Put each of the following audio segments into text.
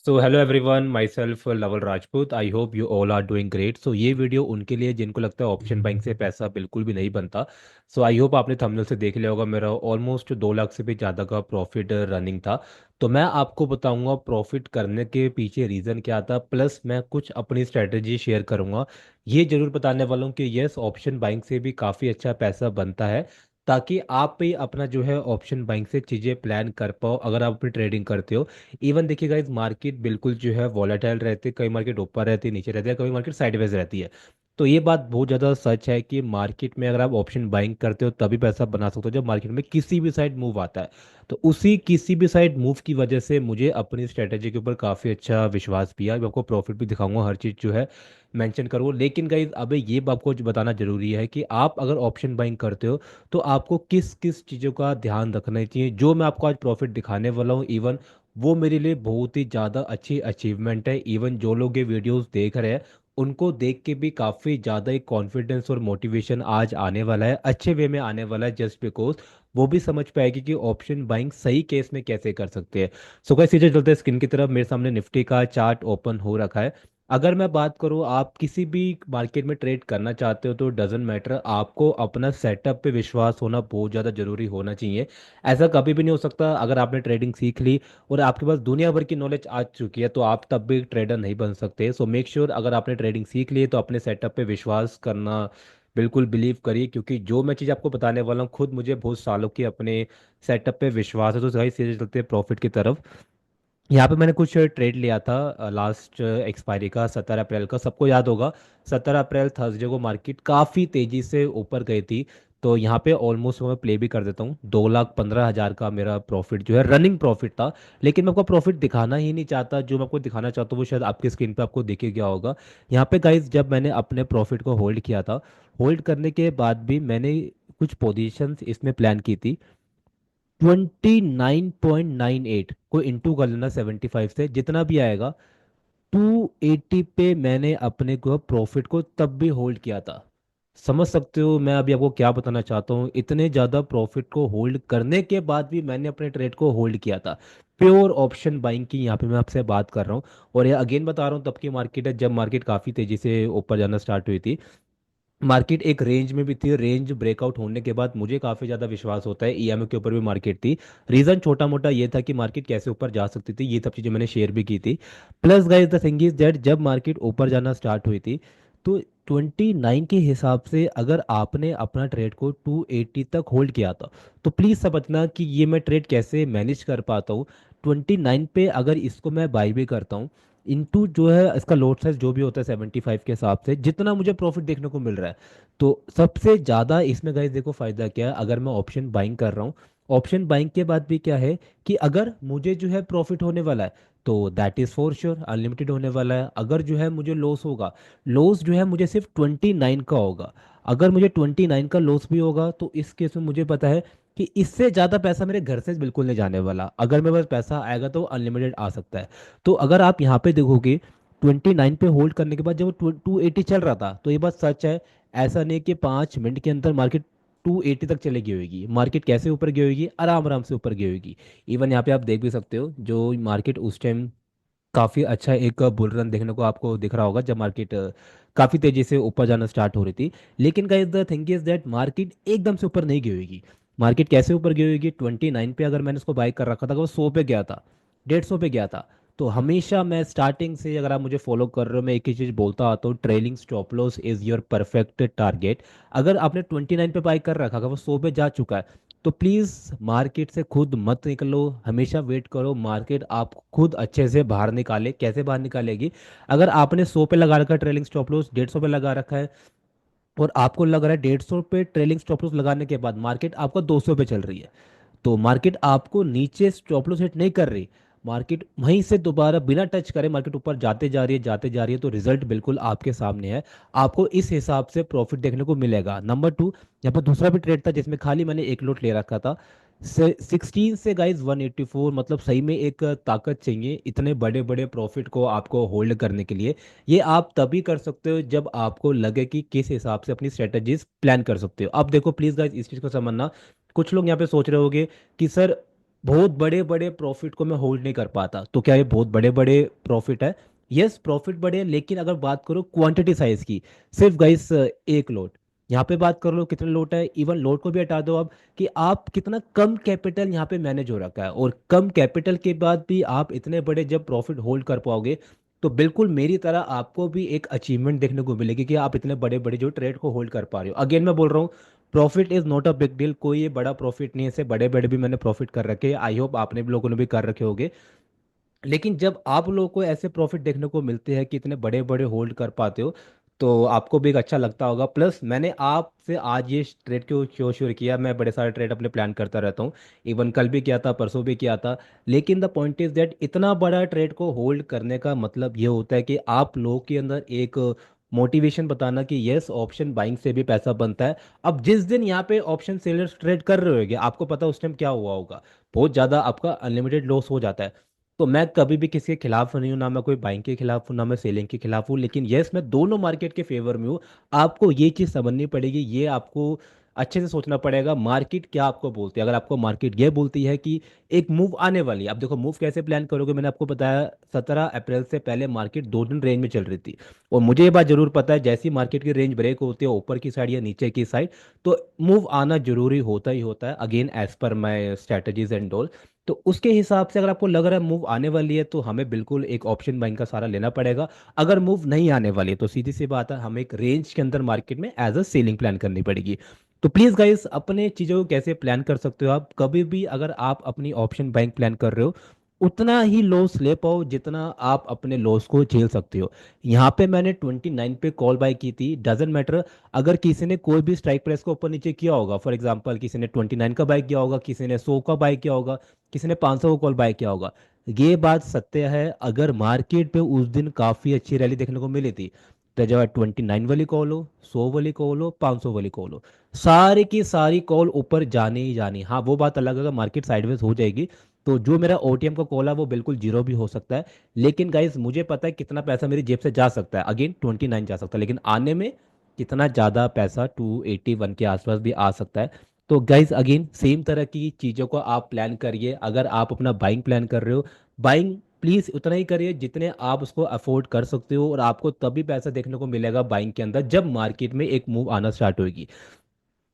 So hello everyone, myself Lawal Rajput. I hope you all are doing great. So ये video उनके लिए जिनको लगता है ऑप्शन बाइंग से पैसा बिल्कुल भी नहीं बनता। सो आई होप आपने थंबनेल से देख लिया होगा, मेरा ऑलमोस्ट 2 लाख से भी ज़्यादा का प्रॉफिट रनिंग था। तो मैं आपको बताऊंगा प्रॉफिट करने के पीछे रीज़न क्या था, प्लस मैं कुछ अपनी स्ट्रेटजी शेयर करूंगा। ये जरूर बताने वाला हूँ कि यस, ऑप्शन बाइंग से भी काफ़ी अच्छा पैसा बनता है, ताकि आप भी अपना जो है ऑप्शन बाइंग से चीज़ें प्लान कर पाओ अगर आप अपनी ट्रेडिंग करते हो। इवन देखिए गाइस, मार्केट बिल्कुल जो है वॉलेटाइल रहती है, कई मार्केट ऊपर रहती है, नीचे रहती है, कभी मार्केट साइडवेज रहती है। तो ये बात बहुत ज़्यादा सच है कि मार्केट में अगर आप ऑप्शन बाइंग करते हो तभी पैसा बना सकते हो जब मार्केट में किसी भी साइड मूव आता है। तो उसी किसी भी साइड मूव की वजह से मुझे अपनी स्ट्रेटेजी के ऊपर काफ़ी अच्छा विश्वास भी है। मैं आपको प्रॉफिट भी दिखाऊंगा, हर चीज़ जो है मेंशन करूँ। लेकिन गाइज अबे ये आपको जो बताना जरूरी है कि आप अगर ऑप्शन बाइंग करते हो तो आपको किस किस चीज़ों का ध्यान रखना चाहिए, जो मैं आपको आज प्रॉफिट दिखाने वाला हूँ। इवन वो मेरे लिए बहुत ही ज़्यादा अच्छी अचीवमेंट है। इवन जो लोग ये वीडियोस देख रहे हैं उनको देख के भी काफ़ी ज़्यादा एक कॉन्फिडेंस और मोटिवेशन आज आने वाला है, अच्छे वे में आने वाला है, जस्ट बिकॉज वो भी समझ पाएगी कि ऑप्शन बाइंग सही केस में कैसे कर सकते हैं। सो गाइस सीधे चलते हैं स्क्रीन की तरफ। मेरे सामने निफ्टी का चार्ट ओपन हो रखा है। अगर मैं बात करूँ, आप किसी भी मार्केट में ट्रेड करना चाहते हो तो डजेंट मैटर, आपको अपना सेटअप पे विश्वास होना बहुत ज़्यादा जरूरी होना चाहिए। ऐसा कभी भी नहीं हो सकता अगर आपने ट्रेडिंग सीख ली और आपके पास दुनिया भर की नॉलेज आ चुकी है तो आप तब भी ट्रेडर नहीं बन सकते। सो मेक श्योर अगर आपने ट्रेडिंग सीख ली है तो अपने सेटअप पे विश्वास करना बिल्कुल बिलीव करिए, क्योंकि जो मैं चीज़ आपको बताने वाला हूँ खुद मुझे बहुत सालों की अपने सेटअप पे विश्वास है। तो सही सीधे चलते हैं प्रॉफिट की तरफ। यहाँ पे मैंने कुछ ट्रेड लिया था लास्ट एक्सपायरी का 17 अप्रैल का, सबको याद होगा। 17 अप्रैल थर्सडे को मार्केट काफ़ी तेज़ी से ऊपर गई थी। तो यहाँ पे ऑलमोस्ट मैं प्ले भी कर देता हूँ। 2,15,000 का मेरा प्रॉफिट जो है रनिंग प्रॉफिट था। लेकिन मैं आपको प्रॉफिट दिखाना ही नहीं चाहता, जो मैं आपको दिखाना चाहता हूँ वो शायद आपकी स्क्रीन पे आपको दिखे गया होगा। यहाँ पे गाइज जब मैंने अपने प्रॉफिट को होल्ड किया था, होल्ड करने के बाद भी मैंने कुछ पोजीशंस इसमें प्लान की थी। 29.98 को इंटू कर लेना 75 से, जितना भी आएगा 280 पे मैंने अपने को प्रॉफिट को तब भी होल्ड किया था। समझ सकते हो मैं अभी आपको क्या बताना चाहता हूँ, इतने ज़्यादा प्रॉफिट को होल्ड करने के बाद भी मैंने अपने ट्रेड को होल्ड किया था। प्योर ऑप्शन बाइंग की यहाँ पे मैं आपसे बात कर रहा हूँ। और ये अगेन बता रहा हूँ, तब की मार्केट है जब मार्केट काफ़ी तेज़ी से ऊपर जाना स्टार्ट हुई थी। मार्केट एक रेंज में भी थी, रेंज ब्रेकआउट होने के बाद मुझे काफ़ी ज़्यादा विश्वास होता है ईएमए के ऊपर भी मार्केट थी। रीज़न छोटा मोटा ये था कि मार्केट कैसे ऊपर जा सकती थी, ये सब चीज़ें मैंने शेयर भी की थी। Plus guys the thing is that जब मार्केट ऊपर जाना स्टार्ट हुई थी तो 29 के हिसाब से अगर आपने अपना ट्रेड को 280 तक होल्ड किया था तो प्लीज़ समझना कि ये मैं ट्रेड कैसे मैनेज कर पाता हूँ। 29 पे अगर इसको मैं बाई भी करता हूँ, इनटू जो है इसका लोड साइज जो भी होता है 75 के हिसाब से जितना मुझे प्रॉफिट देखने को मिल रहा है, तो सबसे ज़्यादा इसमें गाइस देखो फायदा क्या है अगर मैं ऑप्शन बाइंग कर रहा हूँ। ऑप्शन बाइंग के बाद भी क्या है कि अगर मुझे जो है प्रॉफिट होने वाला है तो that is for sure unlimited होने वाला है। अगर जो है मुझे लॉस होगा, लॉस जो है मुझे सिर्फ 29 का होगा। अगर मुझे 29 का लॉस भी होगा तो इस केस में मुझे पता है कि इससे ज़्यादा पैसा मेरे घर से बिल्कुल नहीं जाने वाला। अगर मेरे पास पैसा आएगा तो अनलिमिटेड आ सकता है। तो अगर आप यहाँ पे देखोगे 29 पे होल्ड करने के बाद जब 280 चल रहा था, तो ये बात सच है। ऐसा नहीं कि 5 मिनट के अंदर मार्केट 280 तक चले गई होगी। मार्केट कैसे ऊपर गई होगी, आराम आराम से ऊपर गई होगी। इवन यहाँ पे आप देख भी सकते हो जो मार्केट उस टाइम काफ़ी अच्छा एक बुल रन देखने को आपको दिख रहा होगा जब मार्केट काफ़ी तेज़ी से ऊपर जाना स्टार्ट हो रही थी। लेकिन guys the thing is that market एकदम से ऊपर नहीं गई होगी। मार्केट कैसे ऊपर गई होगी, 29 पे अगर मैंने उसको बाय कर रखा था वो 100 पे गया था, 150 पे गया था। तो हमेशा मैं स्टार्टिंग से, अगर आप मुझे फॉलो कर रहे हो, मैं एक ही चीज़ बोलता आता हूँ, trailing stop loss is your perfect target. अगर आपने 29 पे बाय कर रखा, अगर वो 100 पे जा चुका है, तो प्लीज़ मार्केट से खुद मत निकलो, हमेशा वेट करो मार्केट आप खुद अच्छे से बाहर निकाले। कैसे बाहर निकालेगी, अगर आपने 100 पे लगा रखा है ट्रेलिंग स्टॉप लॉस, 150 पे लगा रखा है, और आपको लग रहा है 150 पे ट्रेलिंग स्टॉप लॉस लगाने के बाद मार्केट आपका 200 पे चल रही है, तो मार्केट आपको नीचे स्टॉप लॉस हिट नहीं कर रही, मार्केट वहीं से दोबारा बिना टच करे मार्केट ऊपर जाते जा रही है, जाते जा रही है, तो रिजल्ट बिल्कुल आपके सामने है। आपको इस हिसाब से प्रॉफिट देखने को मिलेगा। नंबर टू, यहाँ पर दूसरा भी ट्रेड था जिसमें खाली मैंने एक लॉट ले रखा था। 16 से गाइज 184, मतलब सही में एक ताकत चाहिए इतने बड़े बड़े प्रॉफिट को आपको होल्ड करने के लिए। ये आप तभी कर सकते हो जब आपको लगे कि किस हिसाब से अपनी स्ट्रेटजीज प्लान कर सकते हो। अब देखो प्लीज गाइज इस चीज़ को समझना। कुछ लोग यहाँ पे सोच रहे होगे कि सर बहुत बड़े बड़े प्रॉफिट को मैं होल्ड नहीं कर पाता। तो क्या ये बहुत बड़े बड़े प्रॉफिट है? यस, प्रॉफिट बड़े हैं, लेकिन अगर बात करो क्वांटिटी साइज की, सिर्फ गाइस एक लोट, यहाँ पे बात कर लो कितने लोट है, इवन लोट को भी हटा दो अब, कि आप कितना कम कैपिटल यहाँ पे मैनेज हो रखा है, और कम कैपिटल के बाद भी आप इतने बड़े जब प्रॉफिट होल्ड कर पाओगे, तो बिल्कुल मेरी तरह आपको भी एक अचीवमेंट देखने को मिलेगी कि आप इतने बड़े बड़े जो ट्रेड को होल्ड कर पा रहे हो। अगेन मैं बोल रहा हूँ, profit is not a big deal, कोई ये बड़ा प्रॉफिट नहीं है, इससे बड़े बड़े भी मैंने प्रॉफिट कर रखे हैं, आई होप आपने भी लोगों ने भी कर रखे होंगे। लेकिन जब आप लोगों को ऐसे प्रॉफिट देखने को मिलते हैं कि इतने बड़े बड़े होल्ड कर पाते हो, तो आपको भी एक अच्छा लगता होगा। प्लस मैंने आपसे आज ये ट्रेड क्यों क्यों शुरू किया, मैं बड़े सारे ट्रेड अपने प्लान करता रहता हूँ, इवन कल भी किया था, परसों भी किया था। लेकिन द पॉइंट इज दैट इतना बड़ा ट्रेड को होल्ड करने का मतलब ये होता है कि आप लोगों के अंदर एक मोटिवेशन बताना कि यस, ऑप्शन बाइंग से भी पैसा बनता है। अब जिस दिन यहाँ पे ऑप्शन सेलर्स ट्रेड कर रहे होगे, आपको पता उस टाइम क्या हुआ होगा, बहुत ज़्यादा आपका अनलिमिटेड लॉस हो जाता है। तो मैं कभी भी किसी के खिलाफ नहीं हूँ, ना मैं कोई बाइंग के खिलाफ हूँ, ना मैं सेलिंग के खिलाफ हूँ, लेकिन यस, मैं दोनों मार्केट के फेवर में हूँ। आपको ये चीज़ समझनी पड़ेगी, ये आपको अच्छे से सोचना पड़ेगा मार्केट क्या आपको बोलती है। अगर आपको मार्केट ये बोलती है कि एक मूव आने वाली है, अब देखो मूव कैसे प्लान करोगे, मैंने आपको बताया 17 अप्रैल से पहले मार्केट 2 दिन रेंज में चल रही थी, और मुझे ये बात जरूर पता है जैसी मार्केट की रेंज ब्रेक होती है ऊपर की साइड या नीचे की साइड, तो मूव आना जरूरी होता ही होता है, again as per my strategies and all. तो उसके हिसाब से अगर आपको लग रहा है मूव आने वाली है, तो हमें बिल्कुल एक ऑप्शन बाइंग का सहारा लेना पड़ेगा। अगर मूव नहीं आने वाली है, तो सीधी सी बात है, हमें एक रेंज के अंदर मार्केट में एज अ सेलिंग प्लान करनी पड़ेगी। तो प्लीज़ गाइस, अपने चीज़ों को कैसे प्लान कर सकते हो आप, कभी भी अगर आप अपनी ऑप्शन बाइंग प्लान कर रहे हो, उतना ही लॉस ले पाओ जितना आप अपने लॉस को झेल सकते हो। यहाँ पे मैंने 29 पे कॉल बाय की थी, डजेंट मैटर, अगर किसी ने कोई भी स्ट्राइक प्राइस को ऊपर नीचे किया होगा, फॉर एग्जांपल किसी ने 29 का बाय किया होगा, किसी ने 100 का बाय किया होगा, किसी ने 500 का कॉल बाय किया होगा, ये बात सत्य है। अगर मार्केट पे उस दिन काफ़ी अच्छी रैली देखने को मिली थी, तो जब 29 वाली कॉल हो, 100 वाली कॉल हो, 500 वाली कॉल हो, सारी की सारी कॉल ऊपर जाने ही जानी। हाँ, वो बात अलग है, अगर मार्केट साइडवेज हो जाएगी, तो जो मेरा ओटीएम का कॉल है वो बिल्कुल जीरो भी हो सकता है। लेकिन गाइज मुझे पता है कितना पैसा मेरी जेब से जा सकता है, अगेन 29 जा सकता है, लेकिन आने में कितना ज़्यादा पैसा 281 के आसपास भी आ सकता है। तो गाइज अगेन सेम तरह की चीज़ों को आप प्लान करिए। अगर आप अपना बाइंग प्लान कर रहे हो, बाइंग प्लीज़ उतना ही करिए जितने आप उसको अफोर्ड कर सकते हो, और आपको तभी पैसा देखने को मिलेगा बाइंग के अंदर जब मार्केट में एक मूव आना स्टार्ट होगी।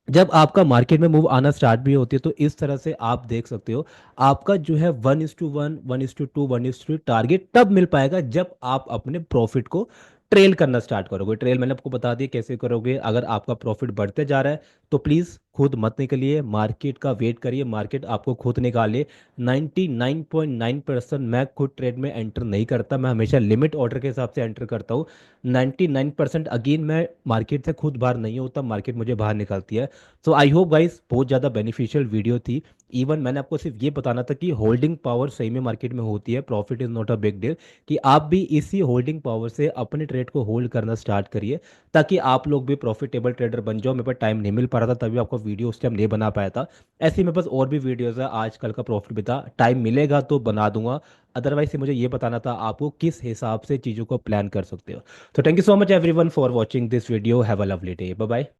जब आपका मार्केट में मूव आना स्टार्ट भी होती है, तो इस तरह से आप देख सकते हो, आपका जो है 1:1, 1:2, 1:3 टारगेट तब मिल पाएगा जब आप अपने प्रॉफिट को ट्रेल करना स्टार्ट करोगे। ट्रेल मैंने आपको बता दिया कैसे करोगे। अगर आपका प्रॉफिट बढ़ते जा रहा है, तो प्लीज़ खुद मत निकलिए, मार्केट का वेट करिए, मार्केट आपको खुद निकाले। 99.9% मैं खुद ट्रेड में एंटर नहीं करता, मैं हमेशा लिमिट ऑर्डर के हिसाब से एंटर करता हूँ। 99% अगेन मैं मार्केट से खुद बाहर नहीं होता, मार्केट मुझे बाहर निकालती है। सो आई होप गाइस, बहुत ज़्यादा बेनिफिशियल वीडियो थी। इवन मैंने आपको सिर्फ ये बताना था कि होल्डिंग पावर सही में मार्केट में होती है, profit is not a big deal, कि आप भी इसी होल्डिंग पावर से अपने ट्रेड को होल्ड करना स्टार्ट करिए, ताकि आप लोग भी प्रॉफिटेबल ट्रेडर बन जाओ। मेरे पास टाइम नहीं मिल पा रहा था, तभी आपको वीडियो उस टाइम नहीं बना पाया था। ऐसे ही मेरे पास और भी वीडियोज़ है, आजकल का प्रॉफिट भी था, टाइम मिलेगा तो बना दूंगा। अदरवाइज मुझे ये बताना था आपको किस हिसाब से चीज़ों को प्लान कर सकते हो। तो thank you so much everyone for watching this video, have a lovely day, bye bye.